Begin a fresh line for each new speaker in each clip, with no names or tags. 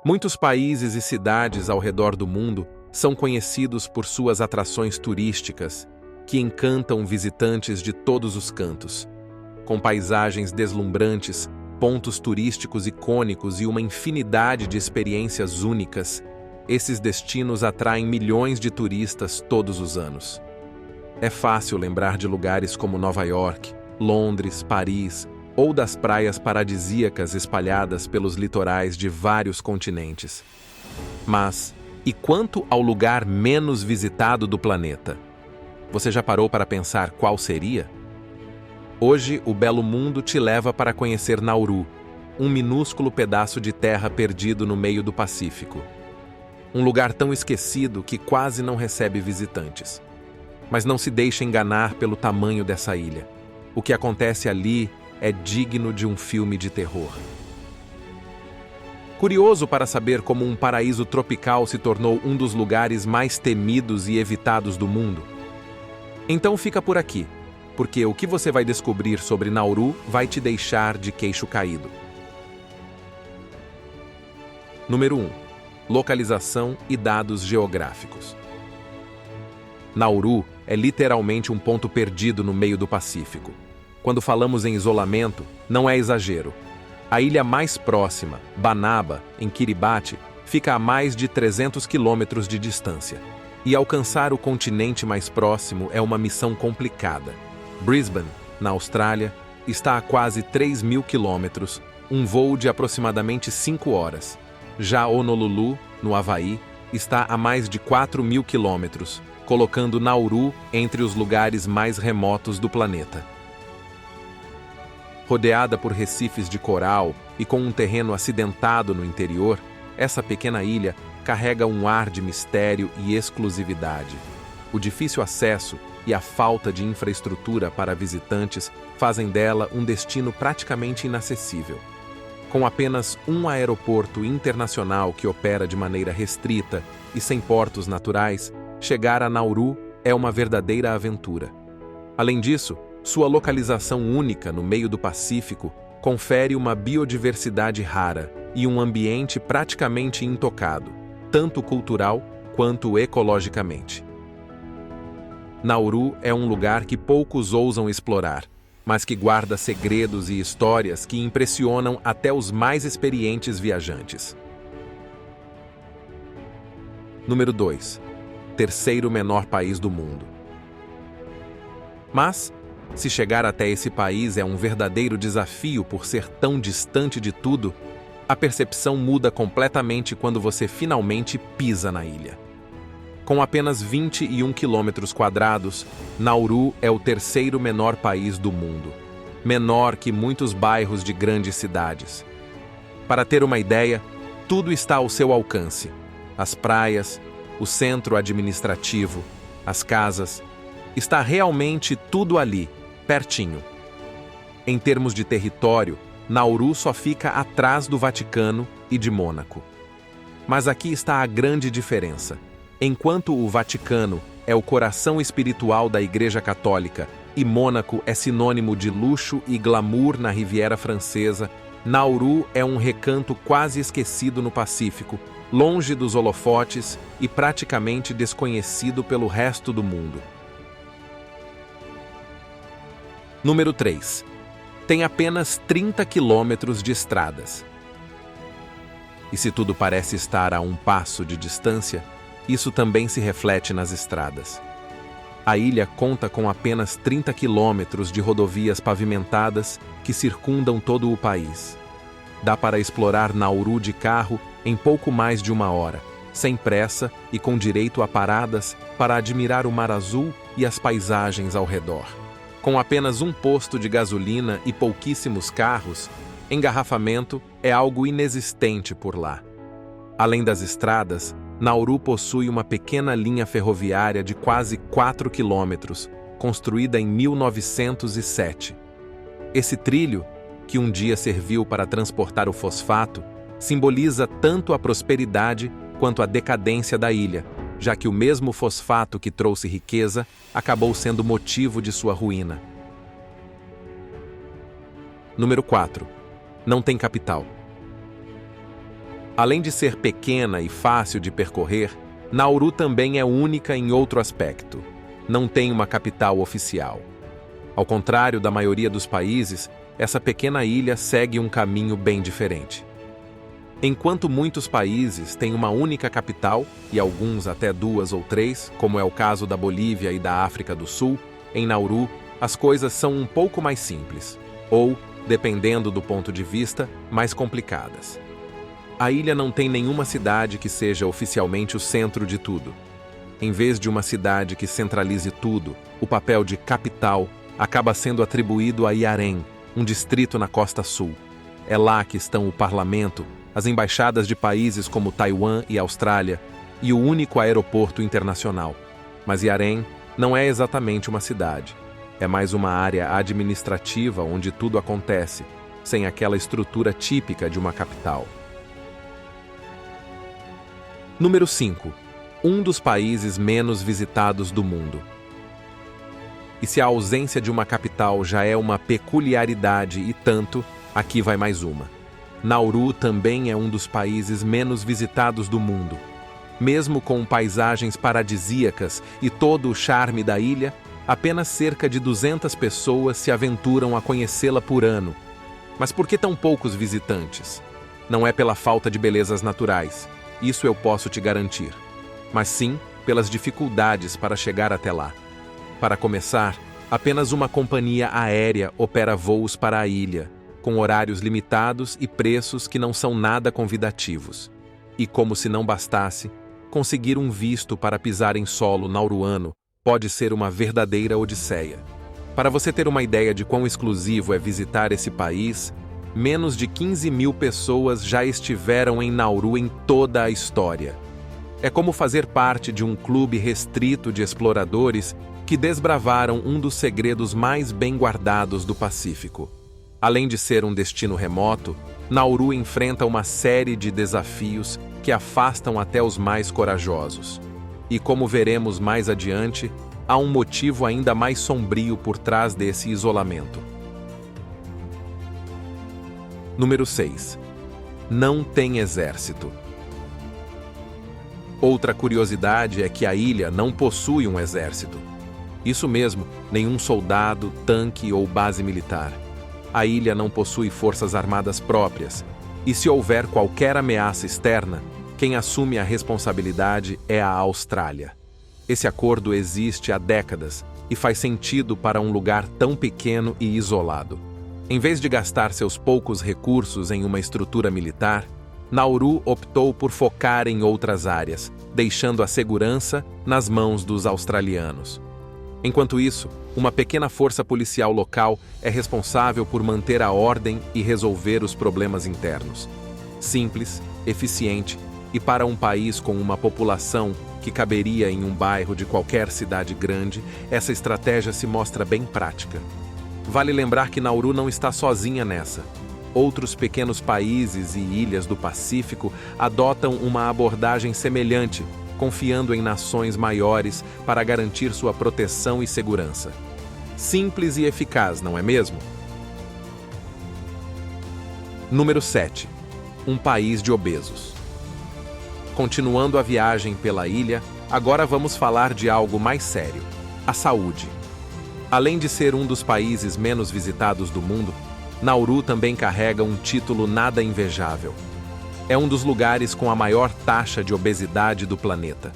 Muitos países e cidades ao redor do mundo são conhecidos por suas atrações turísticas, que encantam visitantes de todos os cantos. Com paisagens deslumbrantes, pontos turísticos icônicos e uma infinidade de experiências únicas, esses destinos atraem milhões de turistas todos os anos. É fácil lembrar de lugares como Nova York, Londres, Paris, ou das praias paradisíacas espalhadas pelos litorais de vários continentes. Mas, e quanto ao lugar menos visitado do planeta? Você já parou para pensar qual seria? Hoje, o belo mundo te leva para conhecer Nauru, um minúsculo pedaço de terra perdido no meio do Pacífico. Um lugar tão esquecido que quase não recebe visitantes. Mas não se deixe enganar pelo tamanho dessa ilha. O que acontece ali é digno de um filme de terror. Curioso para saber como um paraíso tropical se tornou um dos lugares mais temidos e evitados do mundo? Então fica por aqui, porque o que você vai descobrir sobre Nauru vai te deixar de queixo caído. Número 1. Localização e dados geográficos. Nauru é literalmente um ponto perdido no meio do Pacífico. Quando falamos em isolamento, não é exagero. A ilha mais próxima, Banaba, em Kiribati, fica a mais de 300 quilômetros de distância. E alcançar o continente mais próximo é uma missão complicada. Brisbane, na Austrália, está a quase 3.000 quilômetros, um voo de aproximadamente 5 horas. Já Honolulu, no Havaí, está a mais de 4.000 quilômetros, colocando Nauru entre os lugares mais remotos do planeta. Rodeada por recifes de coral e com um terreno acidentado no interior, essa pequena ilha carrega um ar de mistério e exclusividade. O difícil acesso e a falta de infraestrutura para visitantes fazem dela um destino praticamente inacessível. Com apenas um aeroporto internacional que opera de maneira restrita e sem portos naturais, chegar a Nauru é uma verdadeira aventura. Além disso, sua localização única no meio do Pacífico confere uma biodiversidade rara e um ambiente praticamente intocado, tanto cultural quanto ecologicamente. Nauru é um lugar que poucos ousam explorar, mas que guarda segredos e histórias que impressionam até os mais experientes viajantes. Número 2. Terceiro menor país do mundo. Mas, se chegar até esse país é um verdadeiro desafio por ser tão distante de tudo, a percepção muda completamente quando você finalmente pisa na ilha. Com apenas 21 quilômetros quadrados, Nauru é o terceiro menor país do mundo, menor que muitos bairros de grandes cidades. Para ter uma ideia, tudo está ao seu alcance: as praias, o centro administrativo, as casas. Está realmente tudo ali, pertinho. Em termos de território, Nauru só fica atrás do Vaticano e de Mônaco. Mas aqui está a grande diferença. Enquanto o Vaticano é o coração espiritual da Igreja Católica e Mônaco é sinônimo de luxo e glamour na Riviera Francesa, Nauru é um recanto quase esquecido no Pacífico, longe dos holofotes e praticamente desconhecido pelo resto do mundo. Número 3. Tem apenas 30 quilômetros de estradas. E se tudo parece estar a um passo de distância, isso também se reflete nas estradas. A ilha conta com apenas 30 quilômetros de rodovias pavimentadas que circundam todo o país. Dá para explorar Nauru de carro em pouco mais de 1 hora, sem pressa e com direito a paradas para admirar o mar azul e as paisagens ao redor. Com apenas um posto de gasolina e pouquíssimos carros, engarrafamento é algo inexistente por lá. Além das estradas, Nauru possui uma pequena linha ferroviária de quase 4 quilômetros, construída em 1907. Esse trilho, que um dia serviu para transportar o fosfato, simboliza tanto a prosperidade quanto a decadência da ilha, já que o mesmo fosfato que trouxe riqueza acabou sendo motivo de sua ruína. Número 4. Não tem capital. Além de ser pequena e fácil de percorrer, Nauru também é única em outro aspecto: não tem uma capital oficial. Ao contrário da maioria dos países, essa pequena ilha segue um caminho bem diferente. Enquanto muitos países têm uma única capital, e alguns até 2 ou 3, como é o caso da Bolívia e da África do Sul, em Nauru, as coisas são um pouco mais simples, ou, dependendo do ponto de vista, mais complicadas. A ilha não tem nenhuma cidade que seja oficialmente o centro de tudo. Em vez de uma cidade que centralize tudo, o papel de capital acaba sendo atribuído a Iarém, um distrito na costa sul. É lá que estão o parlamento, as embaixadas de países como Taiwan e Austrália, e o único aeroporto internacional. Mas Iarém não é exatamente uma cidade. É mais uma área administrativa onde tudo acontece, sem aquela estrutura típica de uma capital. Número 5. Um dos países menos visitados do mundo. E se a ausência de uma capital já é uma peculiaridade e tanto, aqui vai mais uma. Nauru também é um dos países menos visitados do mundo. Mesmo com paisagens paradisíacas e todo o charme da ilha, apenas cerca de 200 pessoas se aventuram a conhecê-la por ano. Mas por que tão poucos visitantes? Não é pela falta de belezas naturais, isso eu posso te garantir, mas sim pelas dificuldades para chegar até lá. Para começar, apenas uma companhia aérea opera voos para a ilha, com horários limitados e preços que não são nada convidativos. E como se não bastasse, conseguir um visto para pisar em solo nauruano pode ser uma verdadeira odisseia. Para você ter uma ideia de quão exclusivo é visitar esse país, menos de 15 mil pessoas já estiveram em Nauru em toda a história. É como fazer parte de um clube restrito de exploradores que desbravaram um dos segredos mais bem guardados do Pacífico. Além de ser um destino remoto, Nauru enfrenta uma série de desafios que afastam até os mais corajosos. E como veremos mais adiante, há um motivo ainda mais sombrio por trás desse isolamento. Número 6. Não tem exército. Outra curiosidade é que a ilha não possui um exército. Isso mesmo, nenhum soldado, tanque ou base militar. A ilha não possui forças armadas próprias, e se houver qualquer ameaça externa, quem assume a responsabilidade é a Austrália. Esse acordo existe há décadas e faz sentido para um lugar tão pequeno e isolado. Em vez de gastar seus poucos recursos em uma estrutura militar, Nauru optou por focar em outras áreas, deixando a segurança nas mãos dos australianos. Enquanto isso, uma pequena força policial local é responsável por manter a ordem e resolver os problemas internos. Simples, eficiente e para um país com uma população que caberia em um bairro de qualquer cidade grande, essa estratégia se mostra bem prática. Vale lembrar que Nauru não está sozinha nessa. Outros pequenos países e ilhas do Pacífico adotam uma abordagem semelhante, confiando em nações maiores para garantir sua proteção e segurança. Simples e eficaz, não é mesmo? Número 7. Um país de obesos. Continuando a viagem pela ilha, agora vamos falar de algo mais sério: a saúde. Além de ser um dos países menos visitados do mundo, Nauru também carrega um título nada invejável. É um dos lugares com a maior taxa de obesidade do planeta.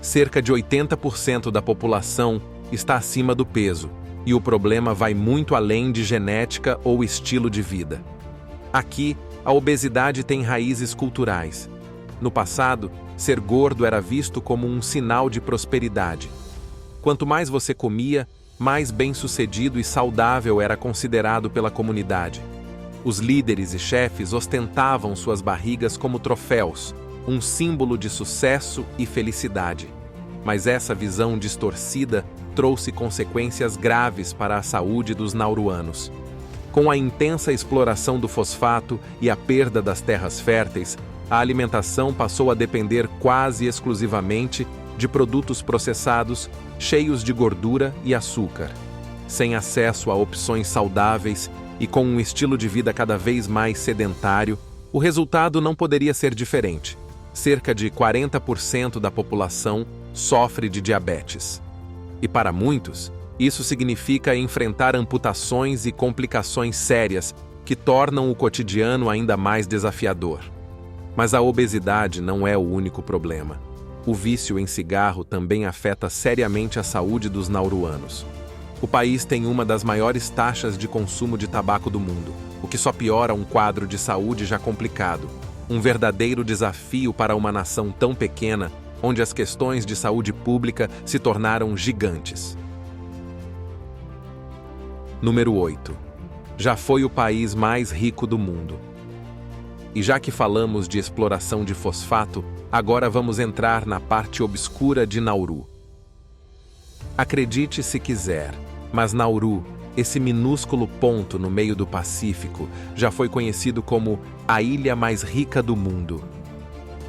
Cerca de 80% da população está acima do peso, e o problema vai muito além de genética ou estilo de vida. Aqui, a obesidade tem raízes culturais. No passado, ser gordo era visto como um sinal de prosperidade. Quanto mais você comia, mais bem-sucedido e saudável era considerado pela comunidade. Os líderes e chefes ostentavam suas barrigas como troféus, um símbolo de sucesso e felicidade. Mas essa visão distorcida trouxe consequências graves para a saúde dos nauruanos. Com a intensa exploração do fosfato e a perda das terras férteis, a alimentação passou a depender quase exclusivamente de produtos processados, cheios de gordura e açúcar. Sem acesso a opções saudáveis e com um estilo de vida cada vez mais sedentário, O resultado não poderia ser diferente. Cerca de 40% da população sofre de diabetes. E para muitos, isso significa enfrentar amputações e complicações sérias que tornam o cotidiano ainda mais desafiador. Mas a obesidade não é o único problema. O vício em cigarro também afeta seriamente a saúde dos nauruanos. O país tem uma das maiores taxas de consumo de tabaco do mundo, o que só piora um quadro de saúde já complicado. Um verdadeiro desafio para uma nação tão pequena, onde as questões de saúde pública se tornaram gigantes. Número 8. Já foi o país mais rico do mundo. E já que falamos de exploração de fosfato, agora vamos entrar na parte obscura de Nauru. Acredite se quiser, mas Nauru, esse minúsculo ponto no meio do Pacífico, já foi conhecido como a ilha mais rica do mundo.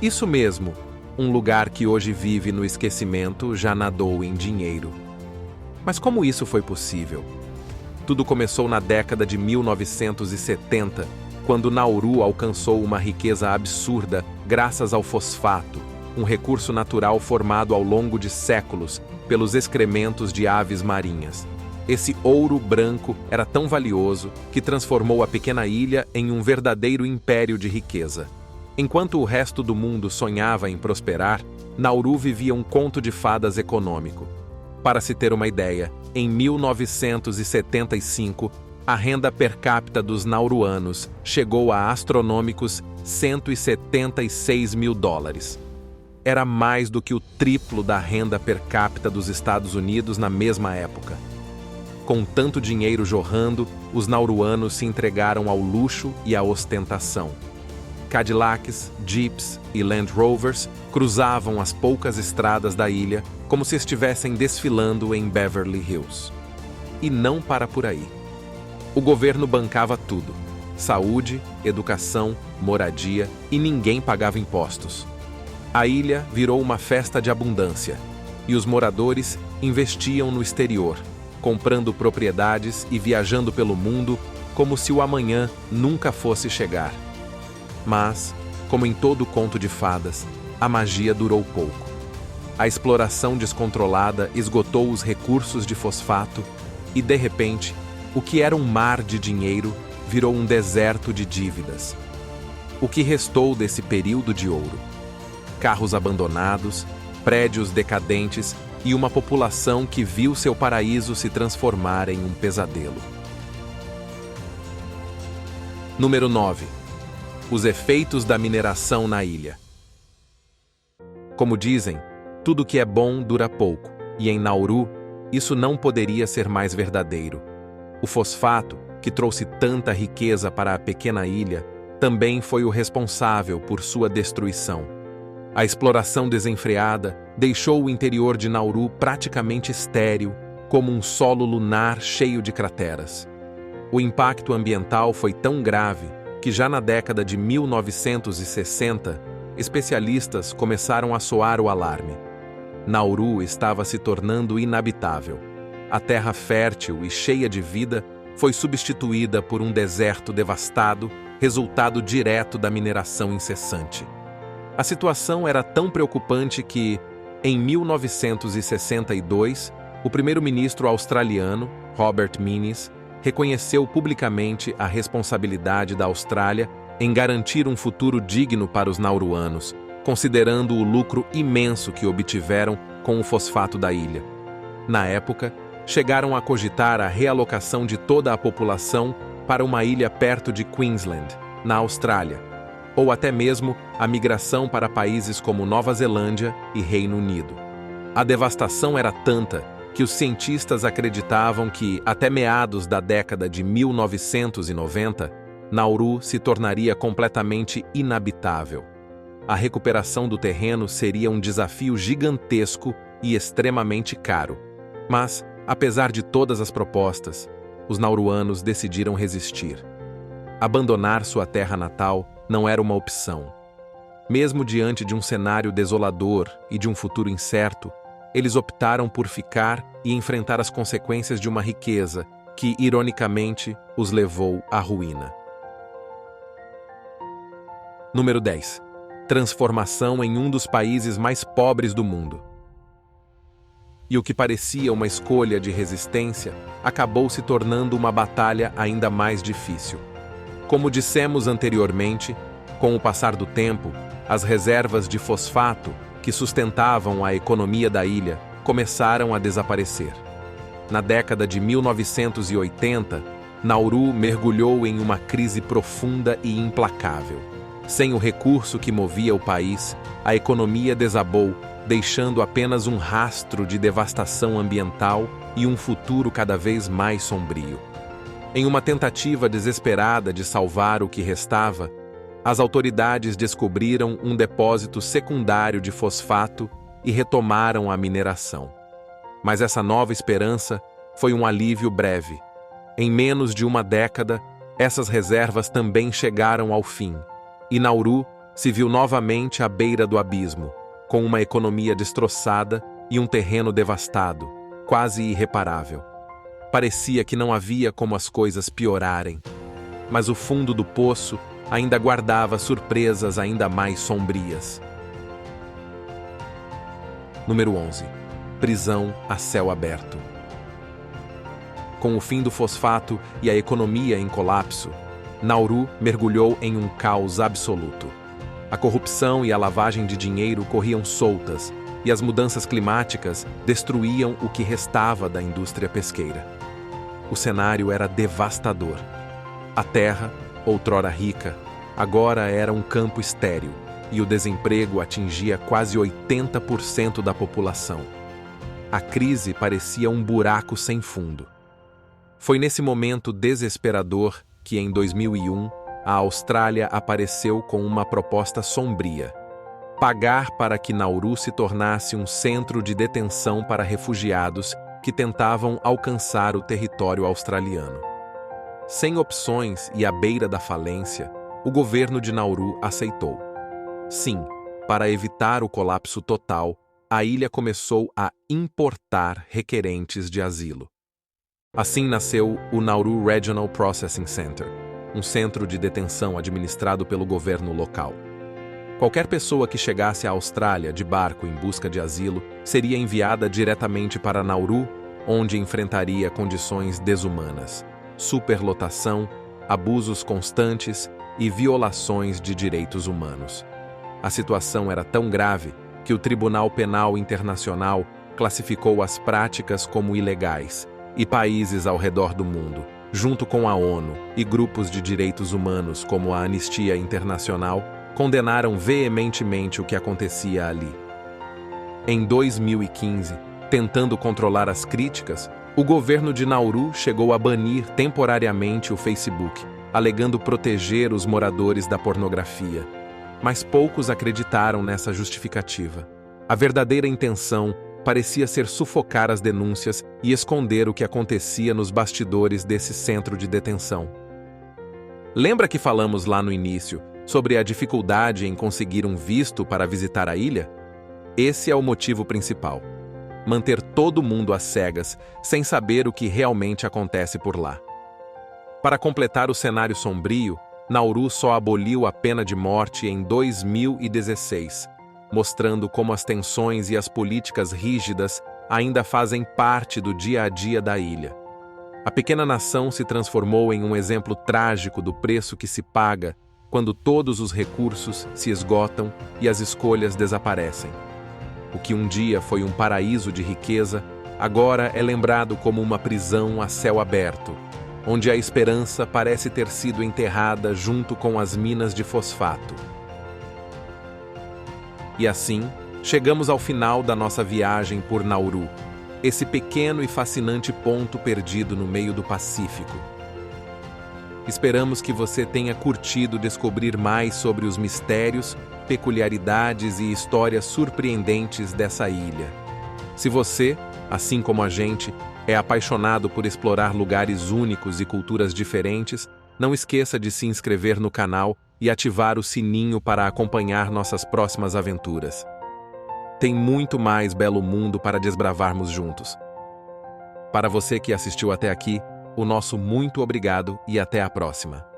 Isso mesmo, um lugar que hoje vive no esquecimento já nadou em dinheiro. Mas como isso foi possível? Tudo começou na década de 1970, quando Nauru alcançou uma riqueza absurda graças ao fosfato, um recurso natural formado ao longo de séculos pelos excrementos de aves marinhas. Esse ouro branco era tão valioso que transformou a pequena ilha em um verdadeiro império de riqueza. Enquanto o resto do mundo sonhava em prosperar, Nauru vivia um conto de fadas econômico. Para se ter uma ideia, em 1975, a renda per capita dos nauruanos chegou a astronômicos $176 mil. Era mais do que o triplo da renda per capita dos Estados Unidos na mesma época. Com tanto dinheiro jorrando, os nauruanos se entregaram ao luxo e à ostentação. Cadillacs, Jeeps e Land Rovers cruzavam as poucas estradas da ilha como se estivessem desfilando em Beverly Hills. E não para por aí. O governo bancava tudo: saúde, educação, moradia, e ninguém pagava impostos. A ilha virou uma festa de abundância, e os moradores investiam no exterior, comprando propriedades e viajando pelo mundo como se o amanhã nunca fosse chegar. Mas, como em todo conto de fadas, a magia durou pouco. A exploração descontrolada esgotou os recursos de fosfato e, de repente, o que era um mar de dinheiro virou um deserto de dívidas. O que restou desse período de ouro? Carros abandonados, prédios decadentes e uma população que viu seu paraíso se transformar em um pesadelo. Número 9. Os efeitos da mineração na ilha. Como dizem, tudo que é bom dura pouco, e em Nauru, isso não poderia ser mais verdadeiro. O fosfato, que trouxe tanta riqueza para a pequena ilha, também foi o responsável por sua destruição. A exploração desenfreada deixou o interior de Nauru praticamente estéril, como um solo lunar cheio de crateras. O impacto ambiental foi tão grave que já na década de 1960, especialistas começaram a soar o alarme. Nauru estava se tornando inabitável. A terra fértil e cheia de vida foi substituída por um deserto devastado, resultado direto da mineração incessante. A situação era tão preocupante que, em 1962, o primeiro-ministro australiano, Robert Minnis, reconheceu publicamente a responsabilidade da Austrália em garantir um futuro digno para os nauruanos, considerando o lucro imenso que obtiveram com o fosfato da ilha. Na época, chegaram a cogitar a realocação de toda a população para uma ilha perto de Queensland, na Austrália, ou até mesmo a migração para países como Nova Zelândia e Reino Unido. A devastação era tanta que os cientistas acreditavam que, até meados da década de 1990, Nauru se tornaria completamente inabitável. A recuperação do terreno seria um desafio gigantesco e extremamente caro. Mas, apesar de todas as propostas, os nauruanos decidiram resistir. Abandonar sua terra natal não era uma opção. Mesmo diante de um cenário desolador e de um futuro incerto, eles optaram por ficar e enfrentar as consequências de uma riqueza que, ironicamente, os levou à ruína. Número 10. Transformação em um dos países mais pobres do mundo. E o que parecia uma escolha de resistência acabou se tornando uma batalha ainda mais difícil. Como dissemos anteriormente, com o passar do tempo, as reservas de fosfato que sustentavam a economia da ilha começaram a desaparecer. Na década de 1980, Nauru mergulhou em uma crise profunda e implacável. Sem o recurso que movia o país, a economia desabou, deixando apenas um rastro de devastação ambiental e um futuro cada vez mais sombrio. Em uma tentativa desesperada de salvar o que restava, as autoridades descobriram um depósito secundário de fosfato e retomaram a mineração. Mas essa nova esperança foi um alívio breve. Em menos de uma década, essas reservas também chegaram ao fim, e Nauru se viu novamente à beira do abismo, com uma economia destroçada e um terreno devastado, quase irreparável. Parecia que não havia como as coisas piorarem, mas o fundo do poço ainda guardava surpresas ainda mais sombrias. Número 11. Prisão a céu aberto. Com o fim do fosfato e a economia em colapso, Nauru mergulhou em um caos absoluto. A corrupção e a lavagem de dinheiro corriam soltas, e as mudanças climáticas destruíam o que restava da indústria pesqueira. O cenário era devastador. A terra, outrora rica, agora era um campo estéril, e o desemprego atingia quase 80% da população. A crise parecia um buraco sem fundo. Foi nesse momento desesperador que, em 2001, a Austrália apareceu com uma proposta sombria: pagar para que Nauru se tornasse um centro de detenção para refugiados que tentavam alcançar o território australiano. Sem opções e à beira da falência, o governo de Nauru aceitou. Sim, para evitar o colapso total, a ilha começou a importar requerentes de asilo. Assim nasceu o Nauru Regional Processing Center, um centro de detenção administrado pelo governo local. Qualquer pessoa que chegasse à Austrália de barco em busca de asilo seria enviada diretamente para Nauru, onde enfrentaria condições desumanas, superlotação, abusos constantes e violações de direitos humanos. A situação era tão grave que o Tribunal Penal Internacional classificou as práticas como ilegais, e países ao redor do mundo, junto com a ONU e grupos de direitos humanos como a Anistia Internacional, condenaram veementemente o que acontecia ali. Em 2015, tentando controlar as críticas, o governo de Nauru chegou a banir temporariamente o Facebook, alegando proteger os moradores da pornografia. Mas poucos acreditaram nessa justificativa. A verdadeira intenção parecia ser sufocar as denúncias e esconder o que acontecia nos bastidores desse centro de detenção. Lembra que falamos lá no início sobre a dificuldade em conseguir um visto para visitar a ilha? Esse é o motivo principal: manter todo mundo às cegas, sem saber o que realmente acontece por lá. Para completar o cenário sombrio, Nauru só aboliu a pena de morte em 2016, mostrando como as tensões e as políticas rígidas ainda fazem parte do dia a dia da ilha. A pequena nação se transformou em um exemplo trágico do preço que se paga quando todos os recursos se esgotam e as escolhas desaparecem. O que um dia foi um paraíso de riqueza, agora é lembrado como uma prisão a céu aberto, onde a esperança parece ter sido enterrada junto com as minas de fosfato. E assim, chegamos ao final da nossa viagem por Nauru, esse pequeno e fascinante ponto perdido no meio do Pacífico. Esperamos que você tenha curtido descobrir mais sobre os mistérios, peculiaridades e histórias surpreendentes dessa ilha. Se você, assim como a gente, é apaixonado por explorar lugares únicos e culturas diferentes, não esqueça de se inscrever no canal e ativar o sininho para acompanhar nossas próximas aventuras. Tem muito mais belo mundo para desbravarmos juntos. Para você que assistiu até aqui, o nosso muito obrigado e até a próxima.